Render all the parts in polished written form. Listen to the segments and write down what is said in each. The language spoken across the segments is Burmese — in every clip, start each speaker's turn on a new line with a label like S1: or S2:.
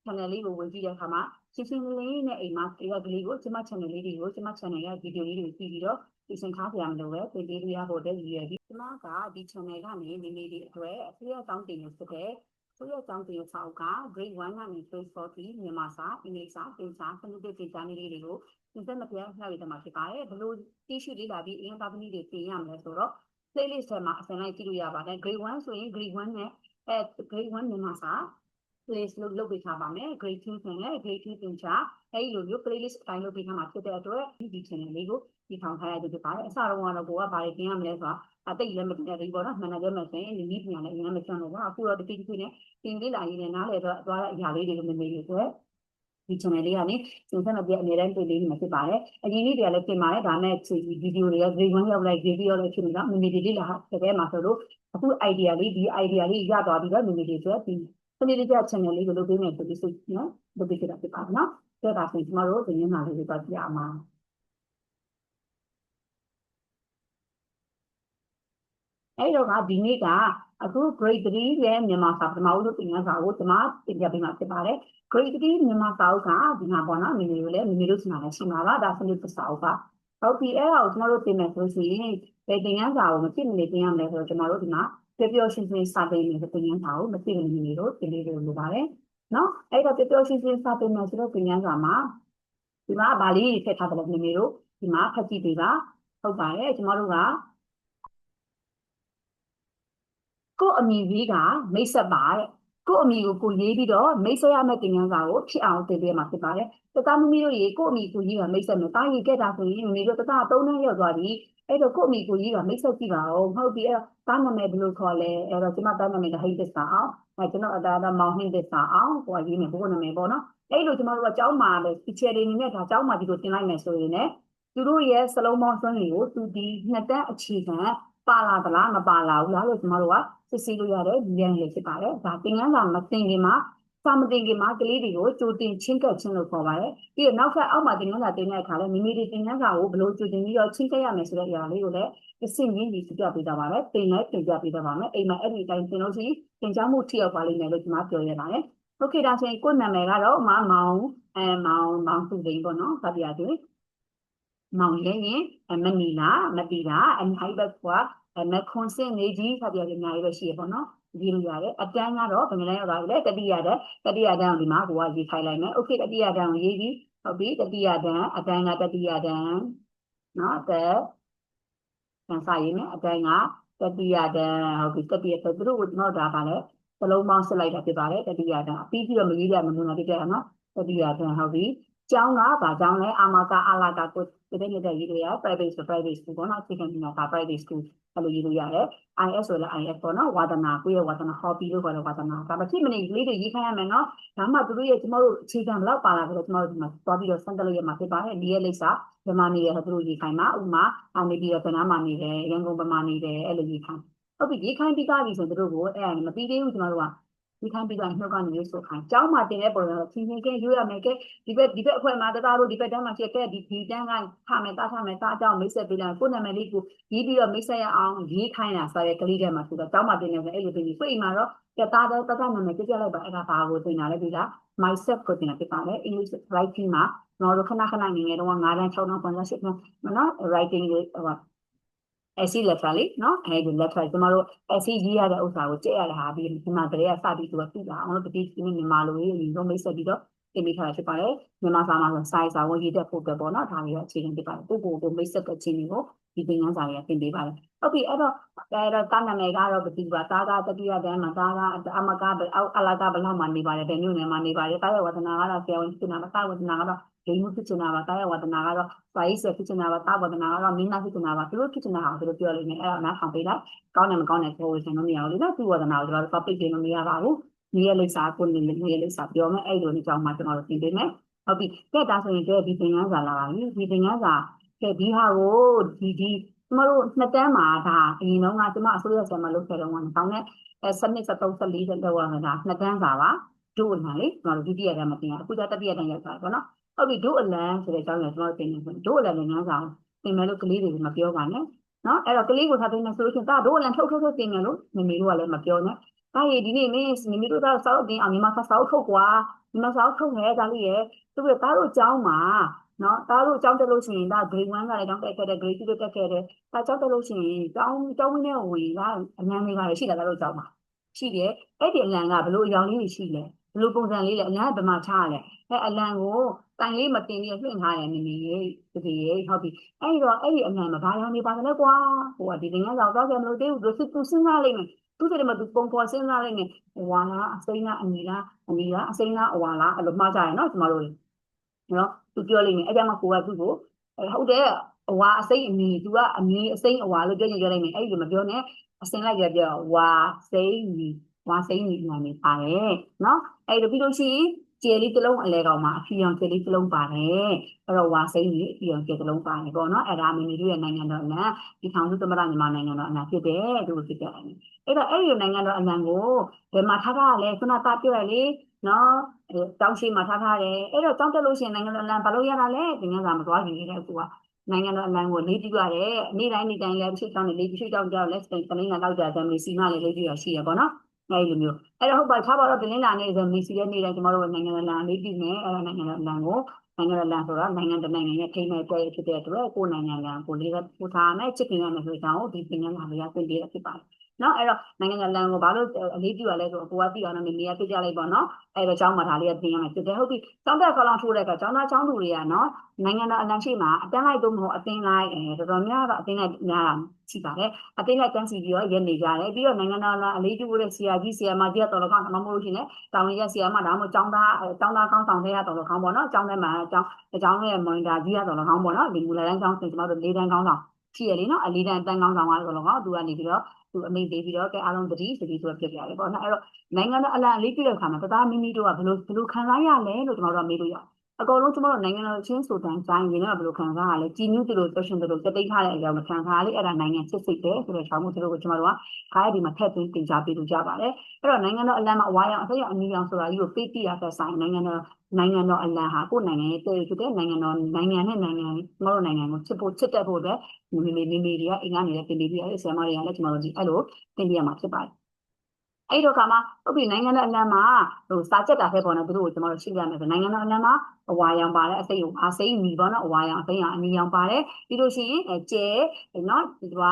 S1: channel လေးကိုဝင်ကြည့်တဲ့အခါမှာရှင်းရှင်းလင်းလင်းနဲ့အိမ်မှာတရားကလေးကိုကျမ channel လေးတွေကိုကျမ channel ရဲ့ video လေးတွေကြည့်ပြီးတော့ဒီစင်ခါပြရမလို့ပဲပြင်ပေးလို့ရဖို့တည်းရည်ရည်ကျမကဒီ channel ကနေမိမိတွေအတွက်အဖေရဲ့တောင်းတင်လို့ဖြစ်တဲ့ဆိုရတောင်းတင်စာအုပ်က grade 1ကနေ grade 4 ထိမြန်မာစာအင်္ဂလိပ်စာသင်စာစနစ်သင်ကြားနည်းလေးတွေကိုသင်ဆက်မပြတ်နှောက်ရည်တမှာဖြစ်ပါတယ်ဘလို့တိရှိလေးလာပြီးအရင်သားသမီးတွေပြင်ရမယ်ဆိုတော့ playlist ထဲမှာအစင်လိုက်ကြည့်လို့ရပါတယ် grade 1ဆိုရင် grade 1နဲ့grade 1မြန်မာစာ playlist လုပ်ပေးထားပါမယ် grade 2ဆိုရင် grade 2သင်ကြားအဲဒီလိုမျိုး playlist အတိုင်းလုပ်ပေးထားမှာဖြစ်တဲ့အတွက်ဒီ channel လေးကိုဒီထောင်ထားရတဲ့ဖြစ်ပါတယ်အစတော့ကတော့ကိုကဘာတွေပြင်ရမလဲဆိုတာအတိတ်လည်းမတင်ရသေးဘူးပေါ့နော်မှန်တယ်မှန်ဆိုရင်ဒီနည်းပညာနဲ့အရင်မချမ်းလို့ပေါ့အခုတော့တတိတခုနဲ့တင်လေးလာရင်းနဲ့နားလည်တော့သွားတဲ့အရာလေးတွေကိုမမေ့လို့အတွက်ဒီ channel လေးကနေစင်ဆက်မပြတ်အများတိုင်းတွေ့လေးမှာဖြစ်ပါတယ်အရင်နေ့တွေကလည်းပြင်ပါတယ်ဒါနဲ့ဗီဒီယိုတွေက grade 1ရောက်လိုက် grade 2ရောက်လိုက်ဖြစ်နေတာမိမိလေးလာတဲ့မှာဆိုလို့အခု idea လေးဒီ idea လေးရသွားပြီးတော့မိမိလေးဆိုဒီစနေလေးကျ channel လေးကိုလုပ်ပေးမယ်ဆိုပြီးစိတ်နော်လုပ်ပေးကြတာဖြစ်ပါနော်ဒါကဆိုကျွန်တော်တို့ဒီနေ့မှာလေးတွေပတ်ပြရမှာအဲ့တော့ကဒီနေ့ကအခု grade 3ရဲ့မြန်မာစာပထမဦးဆုံးသင်ခန်းစာကိုကျွန်မတင်ပြပေးမှာဖြစ်ပါတယ် grade 3မြန်မာစာအုပ်ကဒီမှာပေါ့နော်မိမိတို့လည်းမိမိတို့စီမှာလည်းရှိမှာပါဒါစနစ်စာအုပ်ပါဟုတ်ပြီအဲ့ဒါကိုကျွန်တော်တို့သင်မယ်ဆိုရင်ဘယ်သင်ခန်းစာကိုမဖြစ်မနေသင်ရမလဲဆိုတော့ကျွန်တော်တို့ဒီမှာပျော်ပျော်ရှင်းရှင်းစာသင်နေတဲ့သင်ခန်းစာကိုမဖြစ်မနေလို့သင်ပေးလို့လိုပါတယ်နော်အဲ့တော့ပျော်ပျော်ရှင်းရှင်းစာသင်မယ်ဆိုတော့သင်ခန်းစာမှာဒီမှာဗာလေးထည့်ထားတယ်မိမိတို့ဒီမှာဖတ်ကြည့်ပေးပါဟုတ်ပါတယ်ကျွန်တော်တို့ကကို့အမိကြီးကမိတ်ဆက်ပါတဲ့ကို့အမိကိုကိုရေးပြီးတော့မိတ်ဆက်ရမယ့်သင်ခန်းစာကိုဖြစ်အောင်သင်ပေးမှာဖြစ်ပါတယ်တသားမမီတို့ရေကို့အမိကိုကြီးကမိတ်ဆက်မယ်တားရေခဲ့တာဆိုရင်မိတို့တသား3နှစ်ရောက်သွားပြီအဲ့တော့ကို့အမိကိုကြီးကမိတ်ဆက်ကြည့်ပါဦးဟုတ်ပြီအဲ့တော့တားနာမည်ဘယ်လိုခေါ်လဲအဲ့တော့ကျွန်မတားနာမည်ကဟိတ်သစ္စာအောင်အဲ့ကျွန်တော်အသားမောင်ဟိတ်သစ္စာအောင်ဟိုကရေးမယ်ဘိုးနာမည်ပေါ့နော်အဲ့လိုကျွန်တော်တို့ကကျောင်းမှာပဲ teacher တွေအနေနဲ့ဒါကျောင်းမှာဒီလိုသင်လိုက်မယ်ဆိုရင်လည်းသူတို့ရဲ့စလုံးပေါင်းစွမ်းတွေကိုသူဒီနှစ်တန်းအခြေခံပါလာသလားမပါလာဘူးလားလို့ကျွန်တော်တို့ကစစ်ဆေးလို့ရတဲ့ဉာဏ်လေးဖြစ်ပါတယ်ဒါသင်ခန်းစာမသင်ခင်မှာစာမသင်ခင်မှာကလေးတွေကိုကြိုတင်ချင်းကပ်ချင်းလို့ခေါ်ပါတယ်ပြီးတော့နောက်ထပ်အောက်မှာသင်ခန်းစာသင်တဲ့အခါလဲမိမိတွေသင်ခန်းစာကိုဘယ်လိုကြိုတင်ပြီးတော့ချင်းကပ်ရမယ်ဆိုတဲ့အရာလေးကိုလည်းအစစ်ရင်းကြီးပြပေးသွားပါမယ်သင်လည်းသင်ပြပေးသွားပါမယ်အိမ်မှာအဲ့ဒီတိုင်းသင်လို့ရှိရင်သင်ကြားမှုထိရောက်ပါလိမ့်မယ်လို့ကျွန်မပြောရပါတယ်โอเคဒါဆိုရင်ကိုယ့်နာမည်ကတော့မောင်စုသိန်းပေါ့နော်ဗတ်ပြရတယ်မောင်ရဲ့မနီလာမတီတာအနိုင်ဘက်ကမခွန်စင်နေကြီးဖတ်ပြရအများကြီးပဲရှိရပေါ့နော်ရေးလို့ရတယ်အတန်းကတော့ဘယ်လိုလဲရောက်လဲတတိယတန်းကိုဒီမှာကိုကရေးခိုင်းလိုက်မယ်โอเคတတိယတန်းကိုရေးပြီးဟုတ်ပြီတတိယတန်းအတန်းကတတိယတန်းနော်ကန်စာရေးမယ်အတန်းကတတိယတန်းဟုတ်ပြီတတိယဆိုသူတို့ကတော့ဒါပါလေစလုံးပေါင်းစစ်လိုက်တာဖြစ်ပါတယ်တတိယတန်းပြီးပြီးတော့မရေးရမလို့နော်တတိယနော်တတိယတန်းဟုတ်ပြီကျောင်းကဗာကျောင်းလဲအာမကာအာလာကာကိုဒီနေ့ရေးလို့ရ private school ပေါ့နော်အခြေခံပညာက private school အဲ့လိုရေးလို့ရတယ် IS ဆိုလည်း IS ပေါ့နော်ဝါသနာကိုယ့်ရဲ့ဝါသနာ hobby လို့ခေါ်တဲ့ဝါသနာဒါမှဖြစ်မနေလေးတွေရေးခိုင်းရမယ်နော်ဒါမှသူတို့ရဲ့ကျမတို့အခြေခံဘလောက်ပါလာဆိုတော့ကျမတို့ဒီမှာသွားပြီးတော့စမ်းသပ်လို့ရမှာဖြစ်ပါတယ်ဒီရဲ့လိပ်စာဗမာနေရသူတို့ရေးခိုင်းမှာဥပမာနေပြီးတော့ဗနာမှာနေတယ်ရန်ကုန်ဗမာနေတယ်အဲ့လိုရေးခိုင်းဟုတ်ပြီရေးခိုင်းပြီးသားပြီဆိုသူတို့ကိုအဲ့ဒါမပြီးသေးဘူးကျမတို့ကဒီခိုင်းပြီးတော့နှုတ်ကနေရွေးဆိုခိုင်းကျောင်းမှာတင်တဲ့ပုံစံတော့ချင်းချင်းကဲရွေးရမယ်ကဲဒီဘက်အခွဲမှာတသားတို့ဒီဘက်တန်းမှာဖြစ်ခဲ့ဒီတန်းကထားမယ်တားထားမယ်တားအကြောင်းမိတ်ဆက်ပေးလိုက်ကိုယ်နာမည်လေးကိုရေးပြီးတော့မိတ်ဆက်ရအောင်ရေးခိုင်းတာဆိုရဲကလေးထဲမှာဆိုတော့ကျောင်းမှာတင်နေတယ်အဲ့လိုတင်ပြီးကိုယ်အိမ်မှာတော့တားတော့တသားနာမည်ကြည့်လိုက်ပါအဲ့ဒါဘာကိုတင်တာလဲဒီက myself ကိုတင်တာဖြစ်ပါတယ် English writing မှာကျွန်တော်တို့ခဏငငယ်တော့9တန်း6တန်း9တန်း10တန်းနော် writing လေးဟိုessay letter လေးနော်အဲ့ဒီ letter ကျွန်တော်တို့ essay ရေးရတဲ့ဥစ္စာကိုကြည့်ရတာဟာပြီးဒီမှာတည်းကစပြီးသူကပြတာအောင်လို့တတိဒီမြန်မာလိုရေးရင်တော့မိတ်ဆက်ပြီးတော့တင်ပေးထားတာဖြစ်ပါတယ်မြန်မာစာမှာဆို size စာဝင်ရေးတဲ့ဖို့ပဲပေါ့နော်ဒါပြီးတော့အခြေခံဖြစ်ပါတယ်ကိုမိတ်ဆက်ကချင်းတွေကိုဒီသင်ခန်းစာတွေကတင်ပေးပါတယ်ဟုတ်ပြီအဲ့တော့တာနာမည်ကတော့ဘယ်သူပါတာကတတိယတန်းမှာတာကအမကအလာကဘလောက်မှနေပါတယ်ဘယ်မျိုးနယ်မှာနေပါတယ်တာရဝဒနာကတော့ဆရာဝန်ဖြစ်နေတာတာဝဒနာကတော့ဒိမှုဖြစ်နေတာပါတာရဝဒနာကတော့စာရေးဆရာဖြစ်နေတာပါတာဝဒနာကတော့မင်းသားဖြစ်နေတာပါသူတို့ဖြစ်နေတာဟာသူတို့ပြောလို့နေအဲ့တော့နားထောင်ပေးလိုက်ကောင်းတယ်မကောင်းတယ်ပြောလို့ရှင်လို့မရဘူးလေနော်သူဝဒနာကိုကျွန်တော်တို့ topic တင်လို့မရပါဘူးဒီရဲ့လိပ်စာကိုနေရဲ့လိပ်စာပြောမယ်အဲ့လိုနေကြောင်းမှကျွန်တော်တို့သင်ပေးမယ်ဟုတ်ပြီကဲဒါဆိုရင်ဒီသင်ခန်းစာလာပါပြီဒီသင်ခန်းစာကဲဒီဟာကိုဒီကျမတို့နှစ်တန်းမှာဒါအရင်တော့ကကျမအစိုးရဆရာမလုပ်ခဲ့တော့ကတော့နဲ့စနစ်73 74တဲ့တော့ကဒါနှစ်တန်းစာပါဒုအလံလေကျမတို့ဒုတိယတန်းမတင်ရအခုကျတတိယတန်းရောက်တာပေါ့နော်ဟုတ်ပြီဒုအလံဆိုတဲ့အကြောင်းကိုကျမတို့သင်နေတယ်ဒုအလံသင်ခန်းစာသင်မယ်လို့ကလေးတွေကမပြောပါနဲ့နော်အဲ့တော့ကလေးကိုထားသိနေဆိုလို့ရှိရင်ဒါဒုအလံထုတ်တင်မယ်လို့မိမိတို့ကလည်းမပြောနဲ့ ဒါရည်ဒီနေ့မင်းမိမိတို့သားစောက်တင်အောင်မြန်မာစာအုပ်ထုတ်ကွာမြန်မာစာအုပ်ထုတ်နေဒါလေးရဲ့သူတို့သားတို့ကျောင်းမှာနော်သားတို့ကျောင်းတက်လို့ရှိရင်ဒါ grade 1ကလည်းကျောင်းတက်ခဲ့တယ် grade 2တက်ခဲ့တယ်ဒါကျောင်းတက်လို့ရှိရင်ကျောင်းဝင်းထဲဝင်ကအញ្ញမ်းလေးပါရှိတာသားတို့ကျောင်းမှာရှိတယ်အဲ့ဒီအလံကဘလို့အယောင်လေးရှိလဲဘလို့ပုံစံလေးလဲအလံကဘယ်မှာထားရလဲအဲ့အလံကိုတိုင်လေးမတင်ပြီးလွှင့်ထားတယ်မိမိရေတကယ်ရေဟုတ်ပြီအဲ့တော့အဲ့ဒီအလံမှာဘာရောင်နေပါလဲကွာဟိုကဒီငန်းဆောင်တော့ကြမလို့သေးဘူးသူစဉ်းစားလိုက်မယ်သူတည်းမှာသူပုံပေါ်စဉ်းစားလိုက်မယ်ဝါလားအစိမ်းလားအနီလားအစိမ်းလားအဝါလားအဲ့လိုမှားကြရနော်ကျမတို့နော်သူပြောလိမ့်မယ်အဲ့ကြမှာကိုကသူ့ကိုဟုတ်တယ်အဝါအစိမ်းအနီသူကအနီအစိမ်းအဝါလို့ပြောလိုက်မယ်အဲ့ဒီလိုမပြောနဲ့အစင်လိုက်ကြပြောဝါစိမ်းနီဝါစိမ်းနီနာနေပါတယ်နော်အဲ့လိုပြီးလို့ရှိရင်ကျယ်လေးတစ်လုံးအလဲကောင်မှာအဖြူရောင်ကျယ်လေးတစ်လုံးပါတယ်အဲ့တော့ဝါစိမ်းနီအဖြူရောင်ကျယ်တစ်လုံးပါတယ်ပေါ့နော်အဲ့ဒါမိမိတို့ရဲ့နိုင်ငံတော်အလံဒီထောင်စုသမ္မတမြန်မာနိုင်ငံတော်အလံဖြစ်တယ်လို့ဖြစ်ကြတယ်အဲ့တော့အဲ့ဒီနိုင်ငံတော်အလံကိုဘယ်မှာထားတာလဲခုနကပြောရလေနော်တောင်းရှိမှာထားတယ်အဲ့တော့တောင်းတက်လို့ရှိရင်နိုင်ငံတော်အလံဘာလို့ရတာလဲဒီငန်းစာမသွားခင်နေတဲ့ကူကနိုင်ငံတော်အလံကိုလေးပြရတယ်နေ့တိုင်းလည်းဖြစ်ကြောင်းလေးဖြစ်ကြောင်းကြောက်လက်စပင်ကလင်းလာတော့ကြာတယ်မီစီမလည်းလေးပြရရှိရပေါ့နော်အဲ့ဒီလိုမျိုးအဲ့တော့ဟုတ်ပါထားပါတော့ဒလင်းလာနေဆိုမီစီရဲ့နေ့တိုင်းကျမတို့နိုင်ငံတော်အလံလေးပြမယ်အဲ့ဒါနိုင်ငံတော်အလံကိုနိုင်ငံတော်အလံဆိုတာနိုင်ငံတနိုင်ငံရဲ့ထိမဲ့ပွဲဖြစ်တဲ့အတွက်ကိုယ်နိုင်ငံကကိုလေးကပို့ထားမယ်ချစ်ခင်ရမယ်ဆိုတဲ့အကြောင်းဒီပင်ကလာလေးကပြင်ပြရဖြစ်ပါတယ်နော်အဲ့တော့နိုင်ငံတော်လန်ကိုဘာလို့အလေးပြုရလဲဆိုတော့ကိုကသိအောင်မေမေကသိကြလိုက်ပေါ့နော်အဲ့တော့ကျောင်းမှာဒါလေးကသင်ရမယ်ဖြစ်တယ်ဟုတ်ပြီကျောင်းတက်ခေါလောက်ထိုးတဲ့အခါကျောင်းသားကျောင်းသူတွေကနော်နိုင်ငံတော်အလံရှိမှာအတန်းလိုက်တော့မဟုတ်အသင်းလိုက်တော်တော်များတော့အသင်းလိုက်များတာရှိပါတယ်အသင်းလိုက်တန်းစီပြီးတော့ရက်နေကြတယ်ပြီးတော့နိုင်ငံတော်အလံအလေးပြုတဲ့ဆရာကြီးဆရာမကြီးတော်တော်ကောင်းမလို့ရှိနေတောင်ရဆရာမဒါမှမဟုတ်ကျောင်းသားကောင်းဆောင်တဲ့တော်တော်ကောင်းပေါ့နော်ကျောင်းထဲမှာကျောင်းရဲ့မော်နီတာကြီးကတော်တော်ကောင်းပေါ့နော်ဒီမူလတန်းကျောင်းဆိုကျွန်တော်တို့၄တန်းကောင်းဆောင်ရှိရလေနော်အလေးတန်းတန်းကောင်းဆောင်ကတော့တော်တော်ကောင်းသူကနေပြီးတော့သူအမိန့်ပေးပြီးတော့ကဲအားလုံးတတိဆိုပြီးသူကပြပြရတယ်ပေါ့နော်အဲ့တော့နိုင်ငံတော်အလံအလေးပြုတဲ့အခါမှာတသားမိမိတို့ကဘယ်လိုခံစားရလဲလို့ကျွန်တော်တို့မေးလို့ရအကုန်လုံးကျွန်တော်တို့နိုင်ငံတော်ချင်းဆိုတိုင်းတိုင်းရင်းတော့ဘယ်လိုခံစားရလဲကြည်နူးသူတို့သက်ရှင်သူတို့တိတ်ထားတဲ့အကြောင်းမခံစားရလေအဲ့ဒါနိုင်ငံစစ်စစ်ပဲဆိုတော့ချောင်းမှုသူတို့ကိုကျွန်တော်တို့ကခါရဒီမှာထည့်သွင်းတင်ကြားပေးလို့ကြပါတယ်အဲ့တော့နိုင်ငံတော်အလံမှာအဝါရောင်အထက်ရောင်အနီရောင်ဆိုတာကြီးကိုပေးပြရတဲ့ဆိုင်နိုင်ငံတော်အလံဟာကိုယ်နိုင်ငံရဲ့တည်ဖြစ်တဲ့နိုင်ငံနဲ့နိုင်ငံကျွန်တော်တို့နိုင်ငံကိုချစ်တတ်ဖို့အတွက်မိမိတွေကအိမ်ကနေလည်းတင်ပေးပြရတယ်ဆရာမတွေကလည်းကျွန်တော်တို့ဒီအဲ့လိုတင်ပြရမှာဖြစ်ပါတယ်အဲ့တော့ကမှဟုတ်ပြီနိုင်ငံတော်အလံမှာစာချက်တာဖဲပေါ်တော့သူတို့ကိုကျွန်တော်တို့ရှင်းပြမယ်ဆိုနိုင်ငံတော်အလံမှာအဝါရောင်ပါတယ်အစိမ်းမီပေါ့နော်အဝါရောင်အစိမ်းရောင်အနီရောင်ပါတယ်ပြီးလို့ရှိရင်ကျဲနော်ဒီက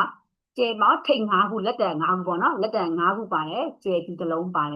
S1: ကျဲမှာထိန်၅ခုလက်တံ၅ခုပေါ့နော်လက်တံ၅ခုပါတယ်ကျဲဒီတစ်လုံးပါတယ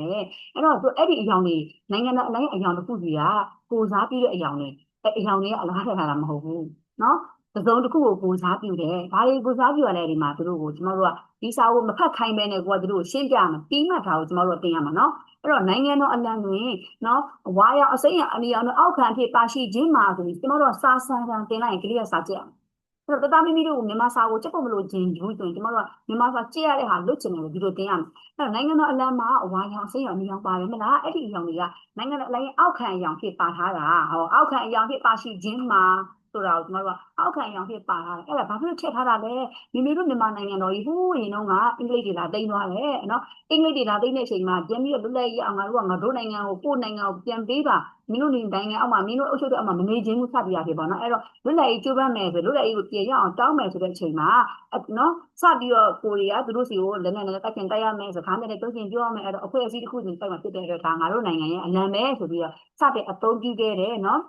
S1: ်အဲ့တော့အဲ့ဒီအယောင်တွေနိုင်ငံတော်အလံရဲ့အယောင်တစ်ခုစီကကိုစားပြီးတဲ့အယောင်တွေအယောင်တွေကအလားထက်တာမဟုတ်ဘူးနော်တစ်စုံတစ်ခုကိုကိုစားပြုတယ်။ဒါတွေကိုစားပြုရတဲ့ဒီမှာသူတို့ကိုကျွန်တော်တို့ကဒီစာကိုမဖတ်ခိုင်းပဲနဲ့ကိုကသူတို့ကိုရှင်းပြမှာပြီးမှဒါကိုကျွန်တော်တို့တင်ရမှာနော်။အဲ့တော့နိုင်ငံတော်အလံတွင်နော်ဝါရောင်အစိမ်းရောင်အနီရောင်တို့အောက်ခံအဖြစ်ပါရှိခြင်းမှာဆိုပြီးကျွန်တော်တို့စာဆန်ဆန်တင်လိုက်ရင်ကလေးကစာကြည့်အောင်။အဲ့တော့တသားမိမိတို့ကိုမြန်မာစာကိုချက်ဖို့မလို့ခြင်းဘူးဆိုရင်ကျွန်တော်တို့ကမြန်မာစာကြည့်ရတဲ့ဟာလွတ်ချင်တယ်လို့ဒီလိုတင်ရမယ်။အဲ့တော့နိုင်ငံတော်အလံမှာဝါရောင်အစိမ်းရောင်အနီရောင်ပါတယ်မလား။အဲ့ဒီအရောင်တွေကနိုင်ငံတော်အလံရဲ့အောက်ခံအရောင်ဖြစ်ပါထားတာ။ဟောအောက်ခံအရောင်ဖြစ်ပါရှိခြင်းမှာဆိုတာကိုကျွန်တော်တို့ကအောက်ခံရောင်ဖြစ်ပါထားတယ်အဲ့ဒါဘာဖြစ်လို့ထည့်ထားတာလဲမိမိတို့မြန်မာနိုင်ငံတော်ကြီးဟိုးရင်တော့ကအင်္ဂလိပ်တွေလာသိမ်းသွားတယ်နော်အင်္ဂလိပ်တွေလာသိမ်းတဲ့အချိန်မှာပြန်ပြီးတော့လွတ်လပ်ရေးအောင်ငါတို့နိုင်ငံကိုကိုယ့်နိုင်ငံကိုပြန်ပေးပါမင်းတို့နိုင်ငံအောက်မှာမင်းတို့အုပ်ချုပ်တဲ့အမှမနေခြင်းကိုစပြရဖြစ်ပါနော်အဲ့တော့လွတ်လပ်ရေးကြိုးပမ်းမယ်ဆိုလွတ်လပ်ရေးကိုပြန်ရအောင်တောင်းမယ်ဆိုတဲ့အချိန်မှာနော်စပြီးတော့ကိုရီးယားသူတို့စီကိုလက်နဲ့တက်ခင်တိုက်ရမယ်စကားနဲ့တုံ့ပြန်ပြောရမယ်အဲ့တော့အဖွဲ့အစည်းတစ်ခုစီတိုက်မှာဖြစ်တဲ့အတွက်ဒါငါတို့နိုင်ငံရဲ့အလံပဲဆိုပြီးတော့စတဲ့အသုံးပြုခဲ့တယ်နော်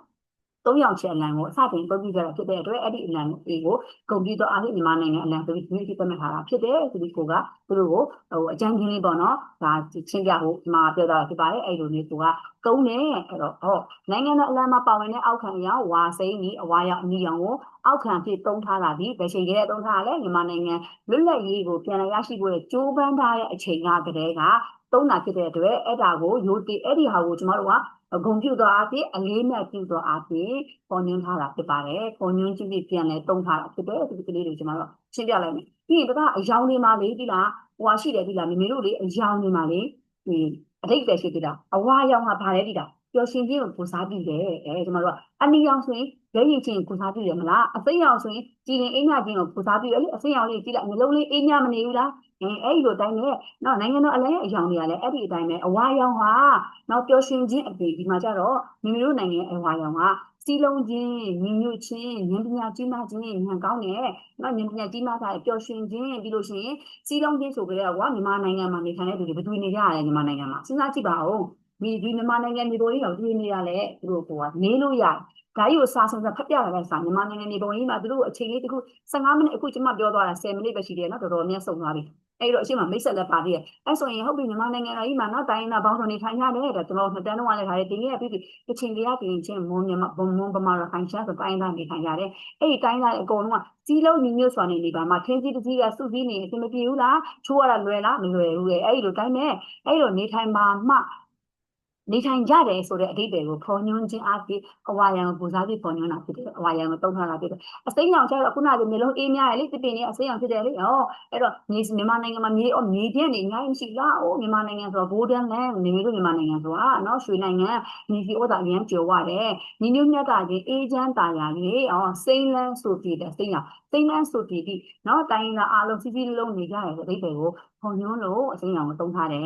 S1: သုံးယောက်ချဲအလံကိုအစတင်ပုံပြကြတာဖြစ်တဲ့အတွက်အဲ့ဒီအလံကိုဂုဏ်ပြုသောအားဖြင့်မြန်မာနိုင်ငံအလံဆိုပြီးဒီနေ့သတ်မှတ်ထားတာဖြစ်တယ်ဆိုပြီးကိုကသူတို့ကိုအကြမ်းချင်းလေးပေါ့နော်ဒါချင်းပြဖို့ဒီမှာပြောတာဖြစ်ပါတယ်အဲ့လိုမျိုးကိုကကုန်းတယ်အဲ့တော့နိုင်ငံတော်အလံမှာပါဝင်တဲ့အောက်ခံအရောင်ဝါစိမ်းကြီးအဝါရောင်အနီရောင်ကိုအောက်ခံဖြစ်သုံးထားတာဒီဘယ်ချိန်ကလေးသုံးထားရလဲမြန်မာနိုင်ငံလွတ်လပ်ရေးကိုပြန်လည်ရရှိဖို့ကြိုးပမ်းထားတဲ့အချိန်ကတည်းကသုံးတာဖြစ်တဲ့အတွက်အဲ့ဒါကိုယိုတီအဲ့ဒီဟာကိုကျွန်တော်တို့ကဂုံပြုသောအဖြစ်အလေးနဲ့ပြုသောအဖြစ်ပေါ်ညွှန်းထားတာဖြစ်ပါတယ်ပေါ်ညွှန်းကြည့်ပြီးပြန်လဲတုံးထားတာဖြစ်တယ်ဒီကလေးတွေကျွန်တော်တို့ရှင်းပြလိုက်မယ်ပြီးရင်ဒါကအယောင်တွေမှာလေဒီလားဟိုဟာရှိတယ်ဒီလားမိမိတို့လေအယောင်တွေမှာလေဒီအတိတ်ပဲရှိသေးတာအဝါရောင်ကဘာလဲဒီလားပျော်ရှင်ခြင်းကိုပူစားပြီးတယ်ကျွန်တော်တို့ကအနီရောင်ဆိုရင် ရင်ချင်းကိုစားပြရမလားအစိမ်းရောင်ဆိုရင်ကြည်ရင်အင်းညချင်းကိုကိုစားပြရလေအစိမ်းရောင်လေးကြည့်လိုက်မျိုးလုံးလေးအင်းညမနေဘူးလားအဲ့လိုတိုင်းနဲ့နော်နိုင်ငံတော်အလဲအယောင်တွေကလည်းအဲ့ဒီအတိုင်းပဲအဝါရောင်ဟာနော်ပျော်ရွှင်ခြင်းအပြင်ဒီမှာကျတော့မိမိတို့နိုင်ငံအဝါရောင်ကစီလုံးချင်းညီညွတ်ခြင်းဉာဏ်ပညာကြီးမားခြင်းဉာဏ်ကောင်းတဲ့နော်ဉာဏ်ပညာကြီးမားတာပျော်ရွှင်ခြင်းပြီးလို့ရှိရင်စီလုံးချင်းဆိုကြတဲ့ကွာမြန်မာနိုင်ငံမှာနေထိုင်တဲ့သူတွေဘယ်သူနေကြရလဲမြန်မာနိုင်ငံမှာစဉ်းစားကြည့်ပါဦးဒီမြန်မာနိုင်ငံနေပေါ်ကြီးတော့တွေ့နေရလဲသူတို့ကနေလို့ရဒါကြီးကိုစာစံဖတ်ပြရတဲ့စာမြန်မာနိုင်ငံနေပေါ်ကြီးမှာသူတို့အချိန်လေးတခု15မိနစ်အခုကျွန်မပြောသွားတာ10မိနစ်ပဲရှိတယ်နော်တော်တော်များဆုံးသွားပြီအဲ့တော့အရှိမမိတ်ဆက်လက်ပါသေးတယ်အဲ့ဆိုရင်ဟုတ်ပြီမြန်မာနိုင်ငံကြီးမှာနော်တိုင်းနာဘောင်းတော်နေထိုင်ရတယ်တဲ့ကျွန်တော်နှစ်တန်းတော့လည်းထားတယ်ဒီနေ့ကပြီးကချင်တရားပြင်ချင်းမွန်မြန်မာမွန်ဗမာရခိုင်ရှားဆိုတိုင်းသားနေထိုင်ရတယ်အဲ့ဒီတိုင်းသားအကုန်လုံးကစီးလုံးညီညွတ်စွာနေပါမှာခင်းကြီးတစ်စီးကစုစည်းနေအဆင်မပြေဘူးလားချိုးရတာလွယ်လားမလွယ်ဘူးလေအဲ့လိုတိုင်းနဲ့အဲ့လိုနေထိုင်ပါမှနေထိုင်ကြတယ်ဆိုတဲ့အဓိပ္ပာယ်ကိုဖော်ညွှန်းခြင်းအပြင်အဝါရောင်ကိုစားပြီးဖော်ညွှန်းတာဖြစ်တယ်အဝါရောင်ကိုသုံးထားတာဖြစ်တယ်အစိမ်းရောင်ကျတော့ခုနကမျိုးလုံးအေးများရလေတစ်ပင်နဲ့အစိမ်းရောင်ဖြစ်တယ်လေဟောအဲ့တော့မြန်မာနိုင်ငံမှာမြေပြည့်နေအများကြီးရှိလားအိုးမြန်မာနိုင်ငံဆိုတော့ Golden Land နေမျိုးမြန်မာနိုင်ငံဆိုတာနော်ရွှေနိုင်ငံမြေစီဩဇာအရင်ကျော်ရတယ်ညီညွတ်မြတ်တာကြီးအေးချမ်းတာယာကြီးစိမ်းလန်းဆိုပြတဲ့စိမ်းရောင်စိမ်းလန်းဆိုပြပြီးနော်တိုင်းလာအားလုံးစီးစီးလုံးနေကြရတဲ့အဓိပ္ပာယ်ကိုဖော်ညွှန်းလို့အစိမ်းရောင်ကိုသုံးထားတယ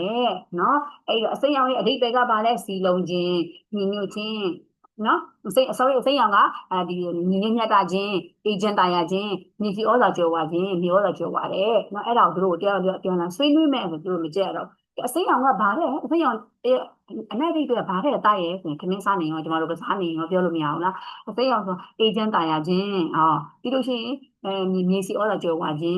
S1: ်နော်အဲ့တော့အစိမ်းရောင်ရဲ့အဓိပ္ပာယ်ကဘာလဲစီလုံးခြင်းညီညွတ်ခြင်းနော်စိတ်ရောင်ကဒီညီညွတ်မြတ်တာခြင်းအေဂျင့်တာယာခြင်းညီစီဩဇာကျော်ဝါခြင်းညီဩဇာကျော်ဝါတယ်နော်အဲ့ဒါကိုတို့တရားပြန်လာဆွေးနွေးမယ်ဆိုတို့မကြည့်ရတော့အစိမ်းရောင်ကဘာလဲအစိမ်းရောင်အနိုင်ဒိတ်ကဘာလဲတိုက်ရဲဆိုရင်ခမင်းစားနေရောကျမတို့ကစားနေရောပြောလို့မရဘူးလားအစိမ်းရောင်ဆိုအေဂျင့်တာယာခြင်းပြီးလို့ရှိရင်ညီစီဩဇာကျော်ဝါခြင်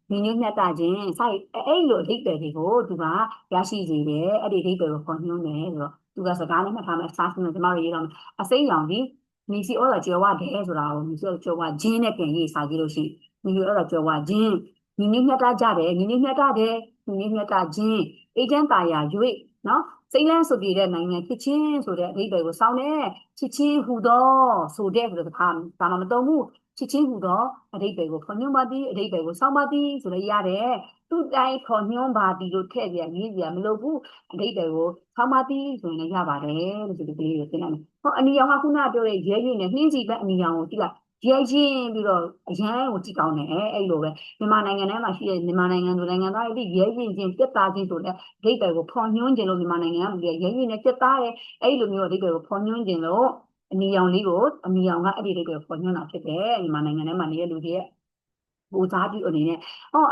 S1: းညီညွတ်မြတ်တာခြင်းစိုက်အဲ့လိုအဓိပ္ပာယ်တွေကိုသူကရရှိစေတယ်အဲ့ဒီအဓိပ္ပာယ်ကိုပေါ်ညွှန်းတယ်ဆိုတော့သူကစကားနဲ့မှတ်ထားမယ်စာစင်းကိုကျမတို့ရေးတော့အစိမ်းရောင်ဒီညီစီဩဇာကျော်ဝါတယ်ဆိုတာကိုညီစီဩဇာကျော်ဝါခြင်းနဲ့ပြန်ရေးစာကြည့်လို့ရှိရင်ညီစီဩဇာကျော်ဝါခြင်းညီညွတ်မြတ်တာကြတယ်ညီညွတ်မြတ်တာတယ်ညီညွတ်မြတ်တာခြင်းအေဂျင့်တာယာ၍နော်စိတ်လန်းဆိုပြတဲ့နိုင်ငံဖြစ်ချင်းဆိုတဲ့အဓိပ္ပာယ်ကိုစောင်းတဲ့ဖြစ်ချင်းဟူသောဆိုတဲ့ဆိုတဲ့ဘာမှမသုံးဘူးဖြစ်ချင်းဟူသောအဓိပ္ပာယ်ကိုဖော်ညွှန်းပါသည်အဓိပ္ပာယ်ကိုစောင်းပါသည်ဆိုလည်းရတယ်သူ့တိုင်းဖော်ညွှန်းပါသည်လို့ထည့်ပြရေးပြမလို့ဘူးအဓိပ္ပာယ်ကိုစောင်းပါသည်ဆိုရင်လည်းရပါတယ်လို့ဒီလိုလေးကိုသင်လိုက်မယ်ဟောအနီရောင်ကခုနပြောတဲ့ရဲရည်နဲ့နှင်းစီပဲအနီရောင်ကိုကြည့်လိုက်ရဲချင်းပြီးတော့အရန်ကိုကြည့်ကောင်းတယ်အဲ့လိုပဲမြန်မာနိုင်ငံထဲမှာရှိတဲ့မြန်မာနိုင်ငံလူနိုင်ငံသားတွေရဲရင်ချင်းပြတ်သားချင်းဆိုတဲ့အဓိပ္ပာယ်ကိုဖော်ညွှန်းခြင်းလို့မြန်မာနိုင်ငံကရဲရင်နဲ့ပြတ်သားတယ်အဲ့လိုမျိုးအဓိပ္ပာယ်ကိုဖော်ညွှန်းခြင်းလို့အနီရောင်လေးကိုအနီရောင်ကအဲ့ဒီအဓိပ္ပာယ်ကိုဖော်ညွှန်းတာဖြစ်တယ်မြန်မာနိုင်ငံထဲမှာနေတဲ့လူတွေရဲ့ကိုစားပြုအနေနဲ့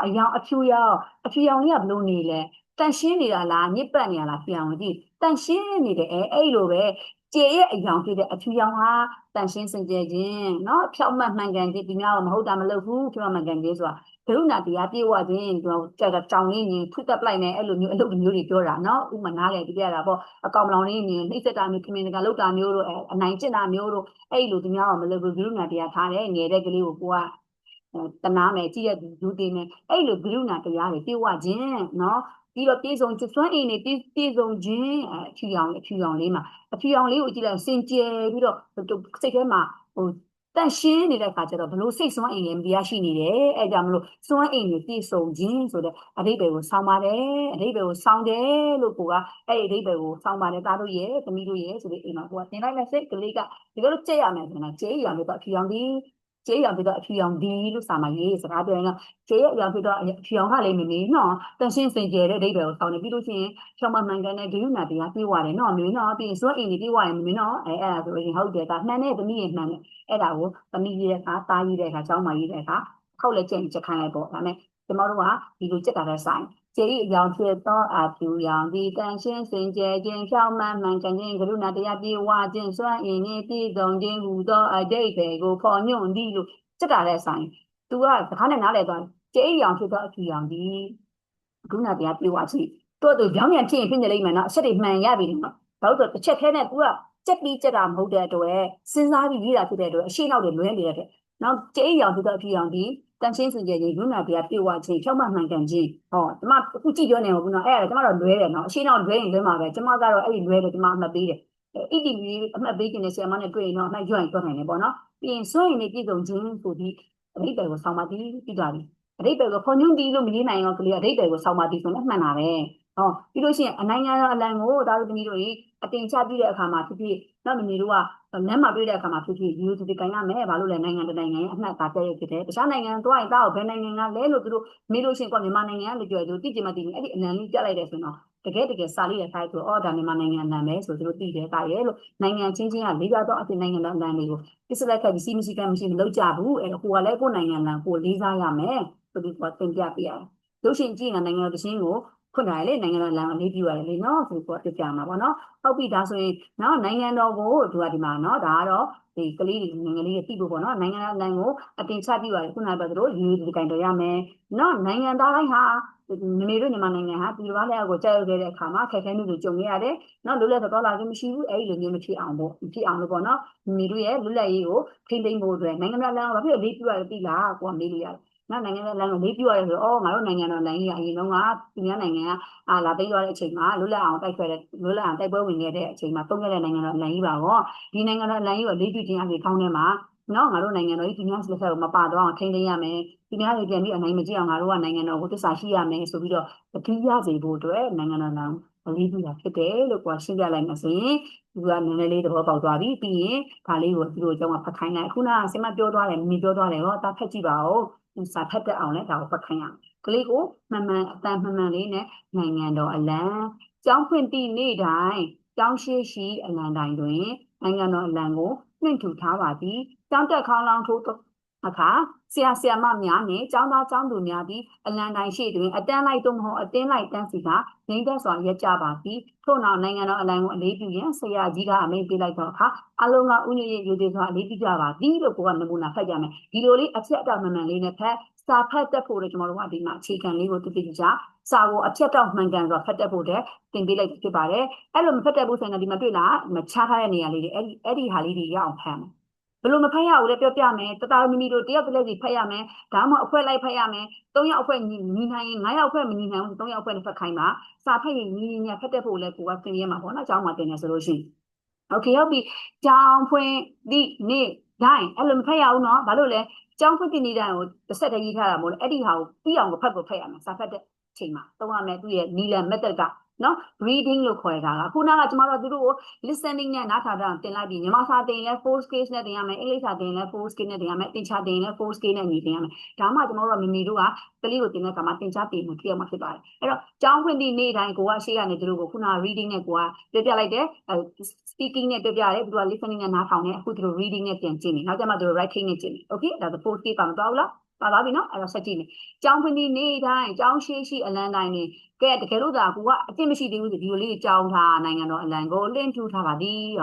S1: အယောင်အဖြူရောင်လေးကဘလို့နေလဲတန်ရှင်းနေတာလားညစ်ပတ်နေတာလားပြောင်းကြည့်တန်ရှင်းနေတယ်အဲ့လိုပဲကျေရဲ့အယောင်ဖြစ်တဲ့အဖြူရောင်ဟာတန်ရှင်းစင်ကြယ်ခြင်းเนาะဖြောက်မှတ်မှန်ကန်ခြင်းဒီများတော့မဟုတ်တာမလုပ်ဘူးဖြောက်မှတ်မှန်ကန်ခြင်းဆိုတာကရုဏာတရားပြေဝခြင်းကြောင်လေးညင်ထုတက်ပလိုက်နေအဲ့လိုမျိုးအလုပ်မျိုးတွေပြောတာเนาะဥပမာနားလေပြရတာပေါ့အကောင်လောင်လေးညင်နှိမ့်ဆက်တာမျိုးခင်မင်ကလောက်တာမျိုးတို့အနိုင်ကျင့်တာမျိုးတို့အဲ့လိုဒီများတော့မလုပ်ဘူးကရုဏာတရားထားတယ်ငယ်တဲ့ကလေးကိုကတနာမယ်ကြည့်ရသူတင်မယ်အဲ့လိုကရုဏာတရားတွေပြေဝခြင်းเนาะပြီးတော့ပြေဆုံးစွမ်းအင်တွေပြေဆုံးခြင်းအဖြူရောင်လေးမှာအဖြူရောင်လေးကိုကြည့်လိုက်စင်ကြယ်ပြီးတော့စိတ်ထဲမှာတန့်ရှင်းနေတဲ့အခါကျတော့ဘလို့စိတ်စွမ်းအင်တွေမတရားရှိနေတယ်အဲကြောင့်မလို့စွမ်းအင်တွေပြေဆုံးခြင်းဆိုတဲ့အဓိပ္ပာယ်ကိုစောင်းပါတယ်အဓိပ္ပာယ်ကိုစောင်းတယ်လို့ကိုကအဲ့ဒီအဓိပ္ပာယ်ကိုစောင်းပါတယ်သားတို့ရဲ့သမီးတို့ရဲ့ဆိုတဲ့အိမ်မှာကိုကသင်လိုက်တဲ့စိတ်ကလေးကဒီလိုကြည့်ရမယ်ဆိုတော့ကျေးရောင်လို့တော့အဖြူရောင်ဒီကျေးရောင်ပြီးတော့အဖြူရောင်ဒီလို့စာမရေးစကားပြောရင်တော့ကျေးရောင်ပြီးတော့အဖြူရောင်ကလည်းမမေးနော်တန်ရှင်းစင်ကြယ်တဲ့အဓိပ္ပာယ်ကိုစောင်းနေပြီးလို့ရှိရင်ဖြောင်းမမှန်ကန်တဲ့ဂရုဏာတရားပြေးသွားတယ်နော်မေးနော်ပြီးရင်စွမ်းအင်တွေပြေးသွားရင်မေးနော်အဲ့ဒါဆိုရင်ဟုတ်တယ်ဒါမှန်တဲ့သမီးရဲ့မှန်တယ်အဲ့ဒါကိုသမီးရေးတဲ့အခါသားရေးတဲ့အခါကျောင်းမရေးတဲ့အခါခောက်လက်ကျင့်ချက်ခိုင်းလိုက်ပေါ့ဒါနဲ့ကျမတို့ကဒီလိုစက်တာတဲ့ဆိုင်ကျေးအယောင်ဖြစ်သောအဖြူရောင်ဒီတန်ရှင်းစင်ကြယ်ခြင်းဖြောင်းမှန်မှန်ကန်ခြင်းကရုဏာတရားပြေးဝခြင်းစွမ်းအင်နဲ့ပြည်စုံခြင်းဟူသောအဓိပ္ပာယ်ကိုဖော်ညွှန်းသည်လို့စက်တာတဲ့ဆိုင်သူကစကားနဲ့နားလည်သွားကျေးရောင်ဖြစ်သောအဖြူရောင်ဒီကရုဏာတရားပြေးဝခြင်းတို့တို့ကြောင်းပြန်ဖြစ်ရင်ဖြစ်နေလိမ့်မယ်နော်အချက်တွေမှန်ရပြီနော်ဘာလို့ဆိုတစ်ချက်ထဲနဲ့သူကကြက်ပြီးကြက်တာမဟုတ်တဲ့အတွက်စဉ်းစားပြီးရေးတာဖြစ်တဲ့အတွက်အရှိနောက်တွေလွဲနေတဲ့အတွက်နောက်ကျေးရောင်ဖြစ်သောအဖြူရောင်ဒီတန်ရှင်းစင်ကြယ်ခြင်းကရုဏာတရားပြေဝခြင်းဖြောက်မှမှန်ကန်ခြင်းကျမအခုကြည့်ပြောနေဘူးနော်အဲ့ဒါကျမတော့လွဲတယ်နော်အရှိနောက်လွဲရင်လွဲမှာပဲကျမကတော့အဲ့ဒီလွဲတယ်ကျမအမှတ်ပေးတယ်ATV အမှတ်ပေးခြင်းနဲ့ဆရာမနဲ့တွေ့ရင်တော့အမှတ်ရွံ့ပြောနိုင်တယ်ပေါ့နော်ပြီးရင်စွန့်ရင်နေပြည်စုံခြင်းဆိုပြီးအဓိပ္ပာယ်ကိုဆောင်းပါသည်ပြီးသွားပြီအဓိပ္ပာယ်ကိုဖော်ညွှန်းသည်လို့မရေးနိုင်ရောကလေးအဓိပ္ပာယ်ကိုဆောင်းပါသည်ဆိုတော့မှန်တာပဲ ပြီးလို့ရှိရင်နိုင်ငံတော်အလံကိုဒါတို့သမီးတို့ကြီးအတင်ချပြတဲ့အခါမှာဖြစ်ဖြစ်နော်မမေတို့ကလမ်းမှာတွေ့တဲ့အခါမှာဖြစ်ဖြစ်ယူသူတွေကန်ရမယ်ဘာလို့လဲနိုင်ငံတနိုင်ငံရဲ့အနှံ့သာတဲ့ဖြစ်တယ်တခြားနိုင်ငံသွားရင်တောက်ဘယ်နိုင်ငံကလဲလို့သူတို့မေးလို့ရှိရင်ကမြန်မာနိုင်ငံကလို့ပြောတယ်သူသိကြမသိဘူးအဲ့ဒီအလံလေးပြလိုက်တယ်ဆိုတော့တကယ်စားလေးရခိုင်းဆိုဒါမြန်မာနိုင်ငံအလံပဲဆိုသူတို့သိတယ်တာရဲ့လို့နိုင်ငံချင်းချင်းကလေးစားတော့အပြင်နိုင်ငံတော်အလံတွေကိုပြစ်စလက်ကစီမရှိကမရှိမလုပ်ကြဘူးအဲ့တော့ဟိုကလည်းကိုယ်နိုင်ငံအလံကိုလေးစားရမယ်ဆိုပြီးတော့သင်ပြပေးရတယ်လို့ရှိရင်ကြည့်နေတာနိုင်ငံတော်တခြင်းကိုခွင့်ထားလေနိုင်ငံတော်လမ်းအလေးပြုရတယ်လေနော်ဆိုတော့ပြပြမှာပေါ့နော်ဟုတ်ပြီဒါဆိုရင်နော်နိုင်ငံတော်ကိုသူကဒီမှာနော်ဒါကတော့ဒီကလေးတွေနိုင်ငံလေးတွေသိဖို့ပေါ့နော်နိုင်ငံတော်လမ်းကိုအတင်ချပြရတယ်ခုနကပြောသလိုယူဒီကင်တော်ရမယ်နော်နိုင်ငံသားတိုင်းဟာမေတို့မြန်မာနိုင်ငံဟာပြည်တော်လည်းအကိုကြောက်ရွံ့ခဲ့တဲ့အခါမှာခက်ခဲမှုတွေကြုံခဲ့ရတယ်နော်လွတ်လပ်သောလာခြင်းမရှိဘူးအဲ့ဒီလိုမျိုးမဖြစ်အောင်ပေါ့ဖြစ်အောင်လို့ပေါ့နော်မေတို့ရဲ့လွတ်လပ်ရေးကိုထိမ့်သိမ်းဖို့အတွက်နိုင်ငံတော်လမ်းကိုဘာဖြစ်လို့လေးပြရတယ်သိလားကိုကမေးလို့ရတယ်နော်နိုင်ငံတော်လမ်းကိုလေးပြရတယ်ဆိုတော့ငါတို့နိုင်ငံတော်လမ်းကြီးကအရင်တုန်းကသူများနိုင်ငံကလာသိမ်းသွားတဲ့အချိန်မှာလွတ်လပ်အောင်တိုက်ပွဲဝင်ခဲ့တဲ့အချိန်မှာတုံးခဲ့တဲ့နိုင်ငံတော်လမ်းကြီးပါတော့ဒီနိုင်ငံတော်လမ်းကြီးကိုလေးပြခြင်းအပြင်ခေါင်းထဲမှာနော်ငါတို့နိုင်ငံတော်ကြီးဒီများလက်ဆက်ကိုမပါတော့အောင်ထိန်းသိမ်းရမယ်ဒီများတွေပြန်ပြီးအနိုင်မကျအောင်ငါတို့ကနိုင်ငံတော်ကိုသစ္စာရှိရမယ်ဆိုပြီးတော့အထူးရစေဖို့အတွက်နိုင်ငံတော်လမ်းအလေးပြုတာဖြစ်တယ်လို့ကိုရှင်းပြလိုက်မှဆိုရင်သူကနည်းနည်းလေးသဘောပေါက်သွားပြီပြီးရင်ဒါလေးကိုသူတို့အကြောင်းကဖတ်ခိုင်းလိုက်ခုနကဆင်မပြောသွားတယ်မိပြောသွားတယ်ဟောတာဖတ်ကြည့်ပါဦးစာဖတ်တတ်အောင်လဲဒါကိုဖတ်ခိုင်းရအောင်ကလေးကိုမှန်မှန်အတန်မှန်မှန်လေးနဲ့နိုင်ငံတော်အလံကျောင်းဖွင့်သည့်နေ့တိုင်းကျောင်းရှိရှိအလံတိုင်းတွင်နိုင်ငံတော်အလံကိုနှင့်ထူထားပါသည်ကျောင်းတက်ခေါင်းလောင်းထိုးအခါဆရာမများနှင့်ကျောင်းသားကျောင်းသူများသည်အလံတိုင်းရှိတွင်အတန်းလိုက်သို့မဟုတ်အတင်းလိုက်တန်းစီကငိမ့်သက်စွာရက်ကြပါသည်ထို့နောက်နိုင်ငံတော်အလံကိုအလေးပြုရန်ဆရာကြီးကအမိန့်ပေးလိုက်တော့အခါအလုံးကဥညွှတ်ရည်သေးစွာအလေးပြုကြပါသည်လို့ကိုကနမူနာဖတ်ကြမယ်ဒီလိုလေးအချက်အတောက်မှန်မှန်လေးနဲ့ဖတ်စာဖတ်တတ်ဖို့လည်းကျွန်တော်တို့ကဒီမှာအခြေခံလေးကိုသိသိကြစာကိုအချက်တော့မှန်ကန်စွာဖတ်တတ်ဖို့တဲ့သင်ပေးလိုက်ဖြစ်ပါတယ်အဲ့လိုမဖတ်တတ်ဘူးဆိုရင်ဒီမှာတွေ့လားမချထားတဲ့နေရာလေးတွေအဲ့ဒီဟာလေးတွေရအောင်ဖတ်မယ်ဘလို့မဖတ်ရဘူးလေပြောပြမယ်တသားမိမိတို့တယောက်တစ်လက်စီဖတ်ရမယ်ဒါမှမဟုတ်အဖွဲလိုက်ဖတ်ရမယ်၃ယောက်အဖွဲညီနိုင်ရင်၅ယောက်အဖွဲမညီနိုင်ဘူး၃ယောက်အဖွဲနဲ့ဖတ်ခိုင်းပါစာဖတ်ရင်ညီညီဖတ်တတ်ဖို့လည်းကိုကသင်ရမှာပေါ့နော်အကြောင်းမှသင်နေဆိုလို့ရှိရင်โอเคဟုတ်ပြီကြောင်းဖွင့်သည့်နေ့တိုင်းအဲ့လိုမဖတ်ရဘူးနော်ဘာလို့လဲကျောင်းဖွင့်သည့်နေ့တိုင်းကိုတစ်ဆက်တည်းရေးထားတာမို့လဲအဲ့ဒီဟာကိုပြီးအောင်ကိုဖတ်ရမယ်စာဖတ်တဲ့အချိန်မှာသုံးရမယ်သူ့ရဲ့နီလန် method ကနော် reading လို့ခေါ်တာကခုနကကျမတို့သူတို့ကို listening နဲ့နားထောင်တာတင်လိုက်ပြီးမြန်မာစာတင်လဲ force case နဲ့တင်ရမယ်အင်္ဂလိပ်စာတင်လဲ force case နဲ့တင်ရမယ်တင်ချတင်လဲ force case နဲ့ညီတင်ရမယ်ဒါမှကျမတို့ကမိမိတို့ကကလေးကိုတင်တဲ့အခါမှာတင်ချတင်မှုဖြစ်အောင်ဖြစ်ပါတယ်အဲ့တော့ကျောင်းဖွင့်သည့်နေ့တိုင်းကိုကရှေ့ကနေသူတို့ကိုခုန reading နဲ့ကိုကပြလိုက်တယ် speaking နဲ့ပြတယ်သူက listening နဲ့နားထောင်တယ်အခုသူတို့ reading နဲ့ပြန်ကြည့်နေနောက်ကျမှသူတို့ writing နဲ့ကြည့်နေ okay ဒါဆို force case ပါမသွားဘူးလားပါပါပြီနော်အဲ့တော့ဆက်ကြည့်နေကျောင်းဖွင့်သည့်နေ့တိုင်းကျောင်းရှိအလံတိုင်းနေကဲတကယ်လို့ဒါကအစ်မရှိသေးဘူးဒီလိုလေးကြောင်းထားနိုင်ငံတော်အလံကိုလင့်ထူထားပါသည်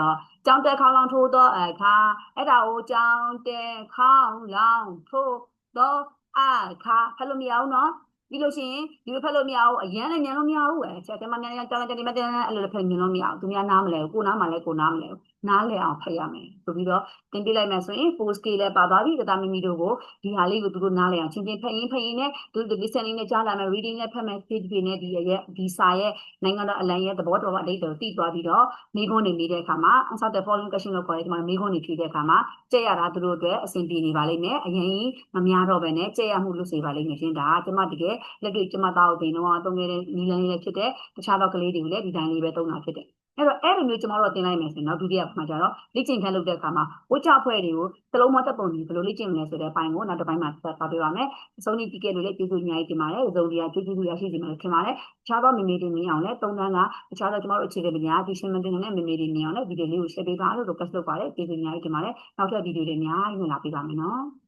S1: ကျောင်းတက်ခေါင်းလောင်းထိုးတော့အခါအဲ့ဒါကိုကျောင်းတက်ခေါင်းလောင်းထိုးတော့အခါဖတ်လို့မရဘူးနော်ပြီးလို့ရှိရင်ဒီလိုဖတ်လို့မရဘူးအရန်လည်းညံလို့မရဘူးပဲချက်တမမြန်ကျောင်းတက်ဒီမတက်အဲ့လိုဖတ်ညံလို့မရဘူးသူများနားမလဲကိုနားမလဲကိုနားမလဲနားလဲအောင်ဖတ်ရမယ်ဆိုပြီးတော့တင်ပြလိုက်မယ်ဆိုရင် post ကေလည်းပါသွားပြီကတာမိမိတို့ကိုဒီဟာလေးကိုသူတို့နားလဲအောင်ချင်းချင်းဖတ်ရင်နဲ့သူတို့ listening နဲ့ကြားလာမယ် reading နဲ့ဖတ်မယ် page တွေနဲ့ဒီစာရဲ့နိုင်ငံတော်အလံရဲ့သဘောတော်အတိတ်တော်သိသွားပြီးတော့မိခွန်းနေနေတဲ့အခါမှာ answer the following question လို့ခေါ်တယ်ဒီမှာမိခွန်းနေဖြေတဲ့အခါမှာကြက်ရတာသူတို့အတွက်အဆင်ပြေနေပါလိမ့်မယ်အရင်မများတော့ပဲနဲ့ကြက်ရမှုလို့ဆိုပါလိမ့်မယ်ရှင်ဒါကကျမတကယ်လက်တွေ့ကျမသားကိုတင်တော့သုံးခဲ့တဲ့နီလန်းလေးဖြစ်တဲ့တခြားသောကလေးတွေကိုလည်းဒီတိုင်းလေးပဲသုံးတာဖြစ်တယ်အဲ့တော့အဲ့လိုမျိုးကျမတို့တင်လိုက်မယ်ဆိုရင်နောက်ဒုတိယမှာကျတော့လေ့ကျင့်ခန်းလုပ်တဲ့အခါမှာဝိချဖွဲ့တွေကိုသလုံးမတက်ပုံကြီးဘယ်လိုလေ့ကျင့်မလဲဆိုတဲ့အပိုင်းကိုနောက်တစ်ပိုင်းမှာဆက်ပါပေးပါမယ်အဆုံးထိပြီးခဲ့လို့လည်းကျေးဇူးအများကြီးတင်ပါတယ်ဇုံဒီယာကျေးဇူးရရှိစေမယ်ထင်ပါတယ်တခြားသောမေမေတွေမြင်အောင်လည်းသုံးတန်းကတခြားသောကျမတို့အခြေခံပညာဒီရှင်းမတင်တဲ့မေမေတွေမြင်အောင်လည်းဗီဒီယိုလေးကို share ပေးပါလို့ request လုပ်ပါတယ်ကျေးဇူးအများကြီးတင်ပါတယ်နောက်ထပ်ဗီဒီယိုတွေအများကြီးဝင်လာပေးပါမယ်နော်